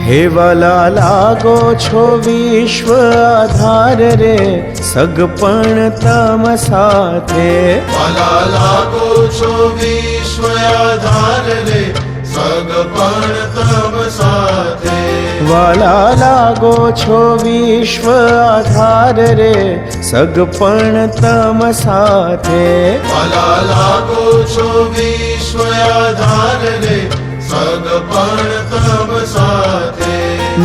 હે વાલા લાગો છો વિશ્વ આધાર રે, સગપણ તમ સાથે. વાલા લાગો છો વિશ્વ આધાર રે, સગપણ તમ સાથે. વાલા લાગો છો વિશ્વ આધાર રે, સગપણ તમ સાથે. વાલા લાગો છો વિશ્વ આધાર રે, સગપણ તમ સાથે.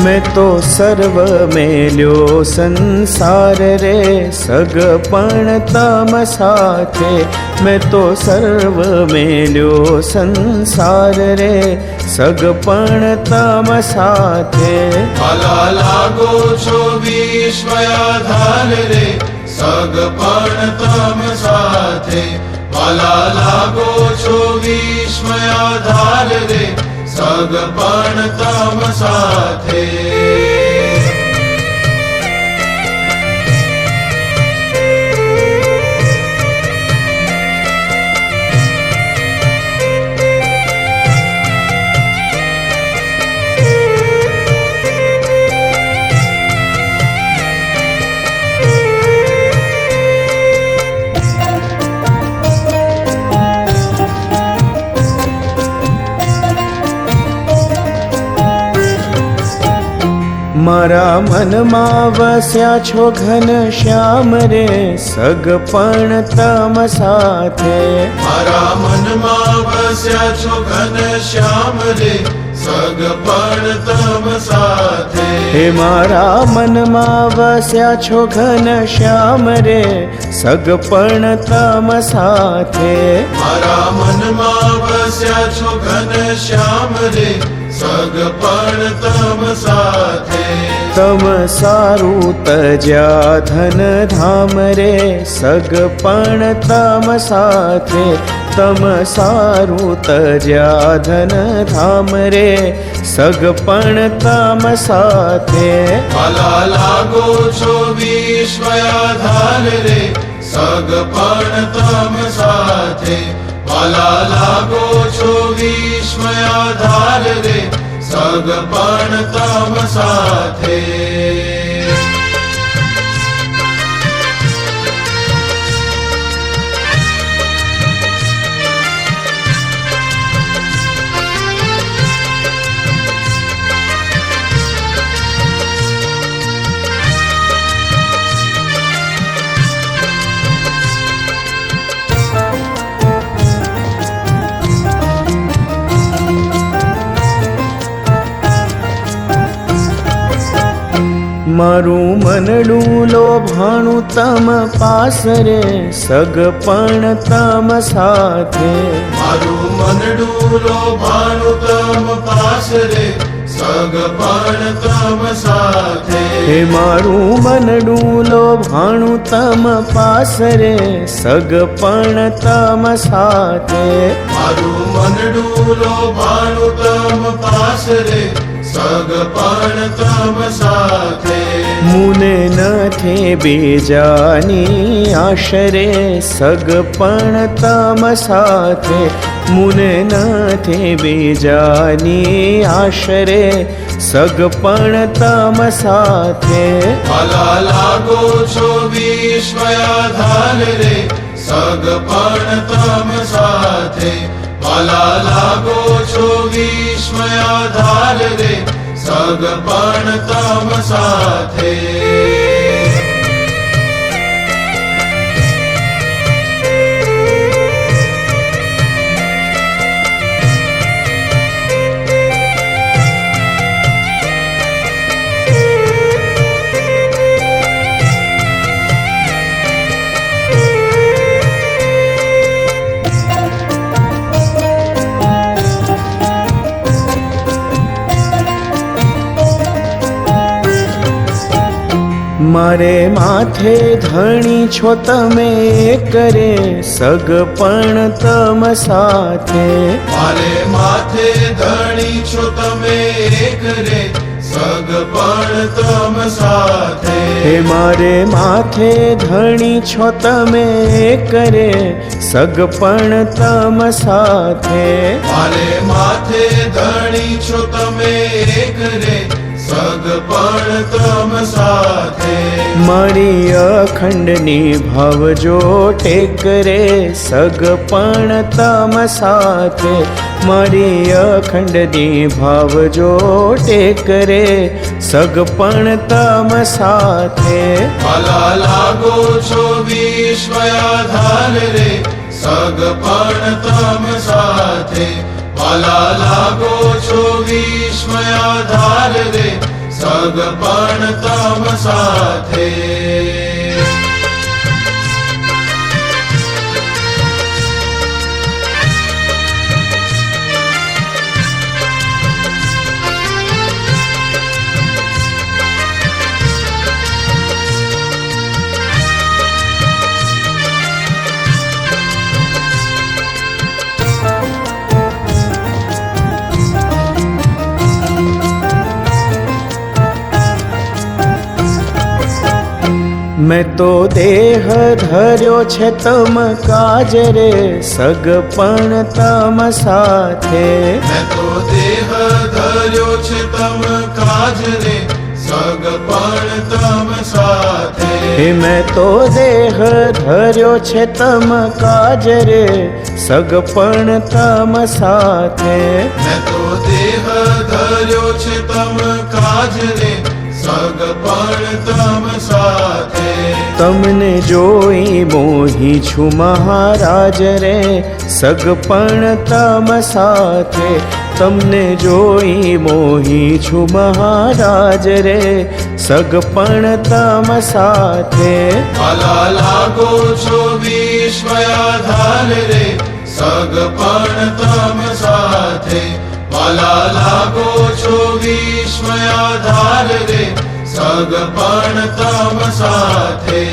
મેં તો સર્વ મેલ્યો સંસાર રે, સગપણ તમ સાથે. મેં તો સર્વ મેલ્યો સંસાર રે, સગપણ તમ સાથે. વાલા લાગો છો વિશ્વ આધાર રે, સગપણ તમ સાથે. વાલા લાગો છો વિશ્વ આધાર રે, સગપણ તમ સાથે. મારા મનમાં વસ્યા છો ઘન શ્યામ રે, સગપણ તમ સાથે. મારા મનમાં વસ્યા છો ઘન શ્યામ રે, સગપણ તમ સાથે. હે મારા મનમાં વસ્યા છો ઘન શ્યામ રે, સગપણ તમ સાથે. મારા મનમાં વસ્યા છો ઘન શ્યામ રે, સગપણ તમ સાથે. તમ સારું તજ્યા ધન ધામ રે, સગપણ તમ સાથે. તમ સારું તજ્યા ધન ધામ રે, સગપણ તમ સાથે. વાલા લાગો છો વિશ્વ આધાર રે, સગપણ તમ સાથે. વાલા લાગો છો વિશ્વ આધાર રે, સગપણ તમ સાથે. મારું મનડું લોભાણું તમ પાસ રે, સગપણ તમ સાથે. મારું મનડું લોભાણું તમ પાસ રે, સગપણ તમ સાથે. હે મારું મનડું લોભાણું તમ પાસ રે, સગપણ તમ સાથે. મારું મનડું લોભાણું તમ પાસ રે, સગપણ તમ સાથે. મુને નથી બીજાની આશરે, સગપણ તમ સાથે. મુને નથી બીજાની આશરે, સગપણ તમ સાથે. વાલા લાગો છો વિશ્વ આધાર રે, સગપણ તમ સાથે. વાલા લાગો છો વિશ્વ આધાર રે, સગપણ તમ સાથે. મારે માથે ધણી છો તમે કરે, સગપણ તમ સાથે. મારે માથે ધણી છો તમે એક રે, સગપણ તમ સાથે. હે મારે માથે ધણી છો તમે કરે સગપણ તમ સાથે. મારે માથે ધણી છો તમે કરે સગપણ તમ સાથે. મારી અખંડ નિભાવજો ટેકરે સગપણ તમ સાથે. મારી અખંડ નિભાવજો ટેકરે સગપણ તમ સાથે. વાલા લાગો છો વિશ્વયાધાર રે સગપણ તમ સાથે. વાલા લાગો છો વિશ્વયાધાર રે સગપણ તમ સાથે. મેં તો દેહ ધર્યો છે તમ કાજ રે સગપણ તમ સાથે. મેં તો દેહ ધર્યો છે તમ કાજ રે સગપણ તમ સાથે. હે મેં તો દેહ ધર્યો છે તમ કાજ રે સગપણ તમ સાથે. મેં તો દેહ ધર્યો છે તમ કાજ રે સગપણ તમ સાથે. તમને જોઈ મોહી છું મહારાજ રે સગપણ તમ સાથે. તમને જોઈ મોહી છું મહારાજ રે સગપણ તમ સાથે. વાલા લાગો છો વિશ્વયાધાર રે સગપણ તમ સાથે. વાલા લાગો છો વિશ્વયાધાર રે સગપણ તમ સાથે.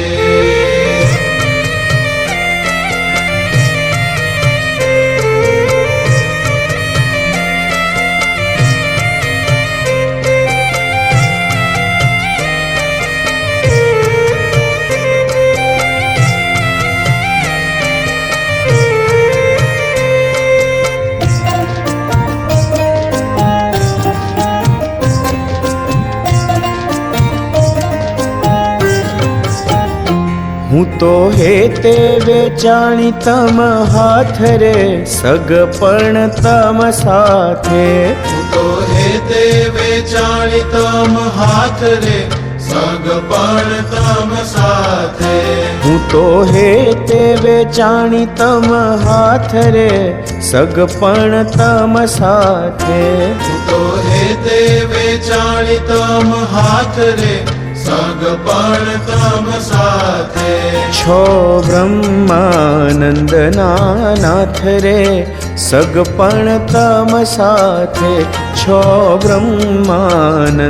હું તો હેતે વેચાણી તમ હાથ રે સગપણ તમ સાથે. હું તો હેતે વેચાણી તમ હાથ રે સગપણ તમ સાથે. હું તો હેતે વેચાણી તમ હાથ રે સગપણ તમ સાથે. હું તો હેતે વેચાણી તમ હાથ રે સગપણ તમ સાથે. છો બ્રહ્માનંદના નાથ રે સગપણ તમ સાથે. છો બ્રહ્માનંદના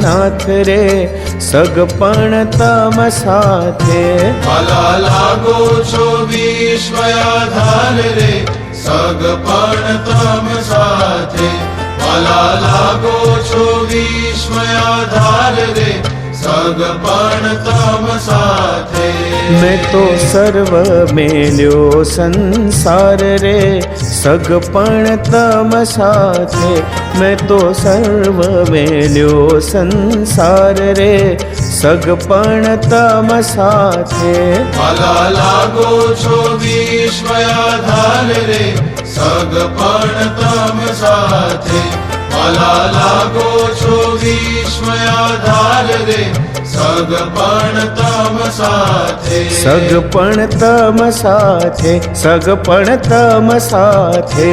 નાથ રે સગપણ તમ સાથે. વાલા લાગો છો વિશ્વયાધાર રે સગપણ તમ સાથે. વાલા લાગો છો વિશ્વયાધાર રે સગપણ તમ સાથે. મેં તો સર્વ મેલ્યો સંસાર રે સગપણ તમ સાથે. મેં તો સર્વ મેલ્યો સંસાર રે સગપણ તમ સાથે. વાલા લાગો છો વિશ્વયાધાર રે સગપણ તમ સાથે. વાલા લાગો છો વિશ્વયાધાર રે સગપણ તમ સાથે. સગપણ તમ સાથે. સગપણ તમ સાથે.